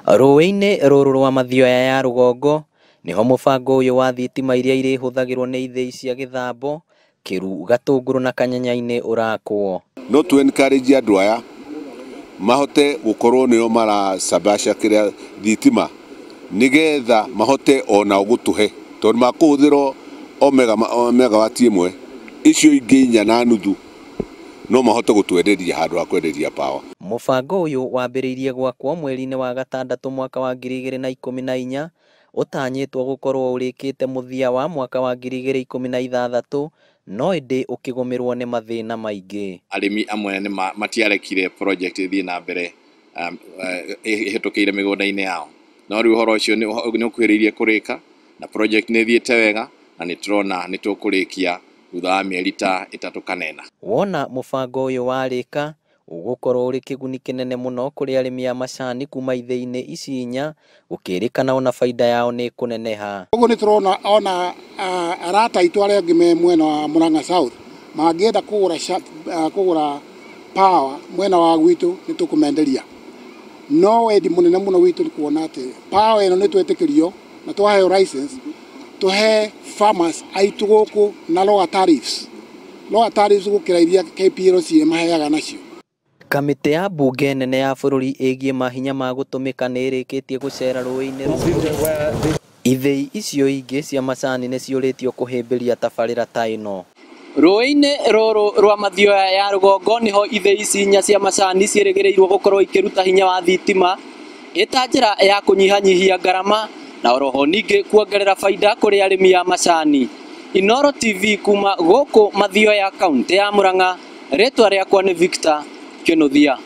Rũĩ-inĩ rũrũ rwa Mathioya ya rũgongo niho mũbango ũyũ wa thitima iria irĩhũthagĩrwo nĩ ithĩi cia Gĩthambo, Kĩru, Gatũngũrũ na Kanyanya-inĩ ũrakwo. No to encourage andũ aya mahote gũkorwo nĩo maracabasha kĩrĩa thitima nĩgetha mahote ona gũtũhe tondũ makũhũthĩrwo o megawati ĩmwe icio ingĩ 4.5 no mahote gũtwenderia handũ ha kwenderia power. Mũbango ũyũ wambĩrĩirie gwakwo mweri-inĩ wa gatandatũ mwaka wa 2014 ũtanyĩtwo gũkorwo ũrĩkĩte mũthia wa mwaka wa 2016 no ĩndĩ ũkĩgũmĩrwo nĩ mathĩna maingĩ. Arĩmi amwe nĩ matiarekire project ĩthiĩ na mbere ĩhĩtũkĩire mĩgũnda-inĩ yao, no rĩu ũhoro ũcio nĩ ũkuhĩrĩirie kũrĩka na project nĩ ĩthiĩte wega na nĩ tũrona nĩ tũkũrĩkia thutha wa mĩeri ta 3 kana 4. Wona mũbango ũyũ warĩka ũgũkorwo ũrĩ kĩguni kĩnene mũno kũrĩ arĩmi a macani kuma ithĩi-inĩ ici 4 gũkĩrĩkana ona baida yao nĩ kũneneha. Ũguo nĩ tũrona ona arata aitũ arĩa angĩ me mwena wa Murang'a South mangĩenda kũgũra power mwena wa gwitũ nĩ tũkũmenderia, no wendi mũnene mũno witũ nĩ kuona atĩ power ĩno nĩ twetĩkĩrio na twaheo license tũhe farmers aitũ gũkũ na lower tariffs gũkĩra iria KPLC maheaga nacio. Kamĩtĩ ya mbunge nene ya bũrũri ĩgiĩ mahinya ma gũtũmĩka nĩ ĩrĩkĩtie gũcera rũĩ-inĩ rũrũ. Ithĩi icio ingĩ cia macani nĩ ciũrĩtio kũhĩmbĩria tabarĩra ta ĩno. Rũĩ-inĩ rũrũ rwa Mathioya ya rũgongo niho ithĩi ici 4 cia macani ciĩrĩgĩrĩirwo gũkorwo ikĩruta hinya wa thitima ĩta njĩra ya kũnyihanyihia ngarama na oroho ningĩ kuongerera baida kũrĩ arĩmi a macani. Inooro TV kuma gũkũ Mathioya kaunti ya Murang'a, rĩtwa rĩakwa nĩ Victor Kĩnuthia.